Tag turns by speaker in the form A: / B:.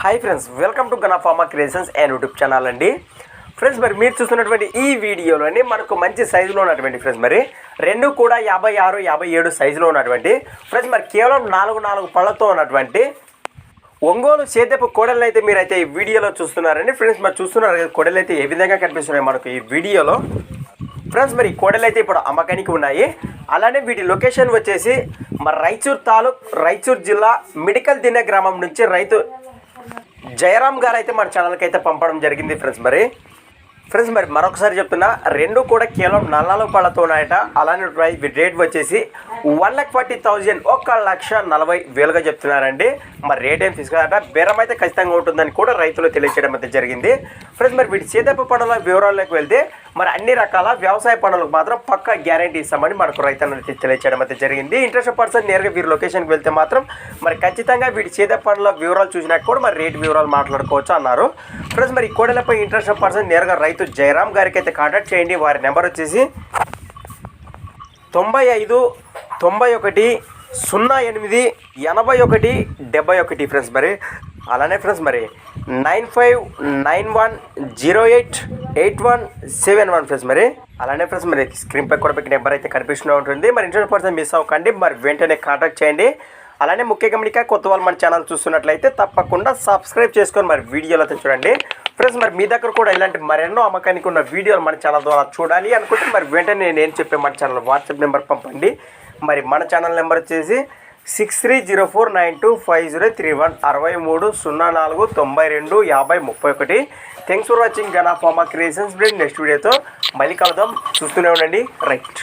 A: Hi friends, welcome to Gana pharma creations and YouTube channel అండి. Friends మరి మీరు చూస్తున్నటువంటి ఈ వీడియోలోని మనకు మంచి సైజులో ఉన్నటువంటి ఫ్రెండ్స్ మరి రెండు కూడా 56, 57 సైజులో ఉన్నటువంటి ఫ్రెండ్స్ మరి కేవలం 4 పళ్ళతో ఉన్నటువంటి ఒంగోలు సేద్యపు కోడలు అయితే మీరైతే ఈ వీడియోలో చూస్తున్నారండి. ఫ్రెండ్స్ మరి చూస్తున్నారు కోడలు అయితే ఏ విధంగా కనిపిస్తున్నాయి మనకు ఈ వీడియోలో. ఫ్రెండ్స్ మరి కోడలు అయితే ఇప్పుడు అమ్మకానికి ఉన్నాయి. అలానే వీటి లొకేషన్ వచ్చేసి మరి రాయచూర్ జిల్లా మిడికల్ దిన్నె గ్రామం నుంచి రైతు జయరామ్ గారు అయితే మన ఛానల్కి అయితే పంపడం జరిగింది. ఫ్రెండ్స్ మరి మరొకసారి చెప్తున్నా, రెండు కూడా కేవలం 4 పళ్ళతో ఉన్నాయట. అలానే రేట్ వచ్చేసి 1,40,000 1,40,000గా చెప్తున్నారండి. మరి రేట్ ఏం తీసుకున్నారట, బేరం అయితే ఖచ్చితంగా ఉంటుందని కూడా రైతులు తెలియచేయడం అయితే జరిగింది. ఫ్రెండ్స్ మరి వీటి సేద్యపు పనుల వివరాల్లోకి వెళ్తే మరి అన్ని రకాల వ్యవసాయ పనులకు మాత్రం పక్కా గ్యారంటీ ఇస్తామని మనకు రైతులను తెలియచేయడం అయితే జరిగింది. ఇంట్రెస్ట్ పర్సన్ నేరుగా వీరి లొకేషన్కి వెళ్తే మాత్రం మరి ఖచ్చితంగా వీటి సేద్యపు పనుల వివరాలు చూసినాక కూడా మరి రేట్ వివరాలు మాట్లాడుకోవచ్చు అన్నారు. ఫ్రెండ్స్ మరి ఈ కోడలపై ఇంట్రెస్ట్ పర్సన్ నేరుగా రైతు జయరామ్ గారికి అయితే కాంటాక్ట్ చేయండి. వారి నెంబర్ వచ్చేసి 95 91 08 81 71 ఫ్రెండ్స్ మరి. అలానే ఫ్రెండ్స్ మరి 9591 08 8171 ఫ్రెండ్స్ మరి. అలానే ఫ్రెండ్స్ మరి స్క్రీన్పై కూడా మీకు నెంబర్ అయితే కనిపిస్తూ ఉంటుంది. మరి ఇంట్రెస్ట్ పర్సన్ మిస్ అవ్వకండి, మరి వెంటనే కాంటాక్ట్ చేయండి. అలానే ముఖ్య గమనిక, కొత్త వాళ్ళు మన ఛానల్ చూస్తున్నట్లయితే తప్పకుండా సబ్స్క్రైబ్ చేసుకొని మరి వీడియోలో అయితే చూడండి. ఫ్రెండ్స్ మరి మీ దగ్గర కూడా ఇలాంటి మరెన్నో అమ్మకానికి ఉన్న వీడియోలు మన ఛానల్ ద్వారా చూడాలి అనుకుంటే మరి వెంటనే నేను చెప్పే మన ఛానల్ వాట్సాప్ నెంబర్ పంపండి. మరి మన ఛానల్ నెంబర్ వచ్చేసి 6304925031 63 04 92 50 31. Thanks for watching Gana pharma creations. Next వీడియోతో మళ్ళీ కలుద్దాం, చూస్తూనే ఉండండి. రైట్.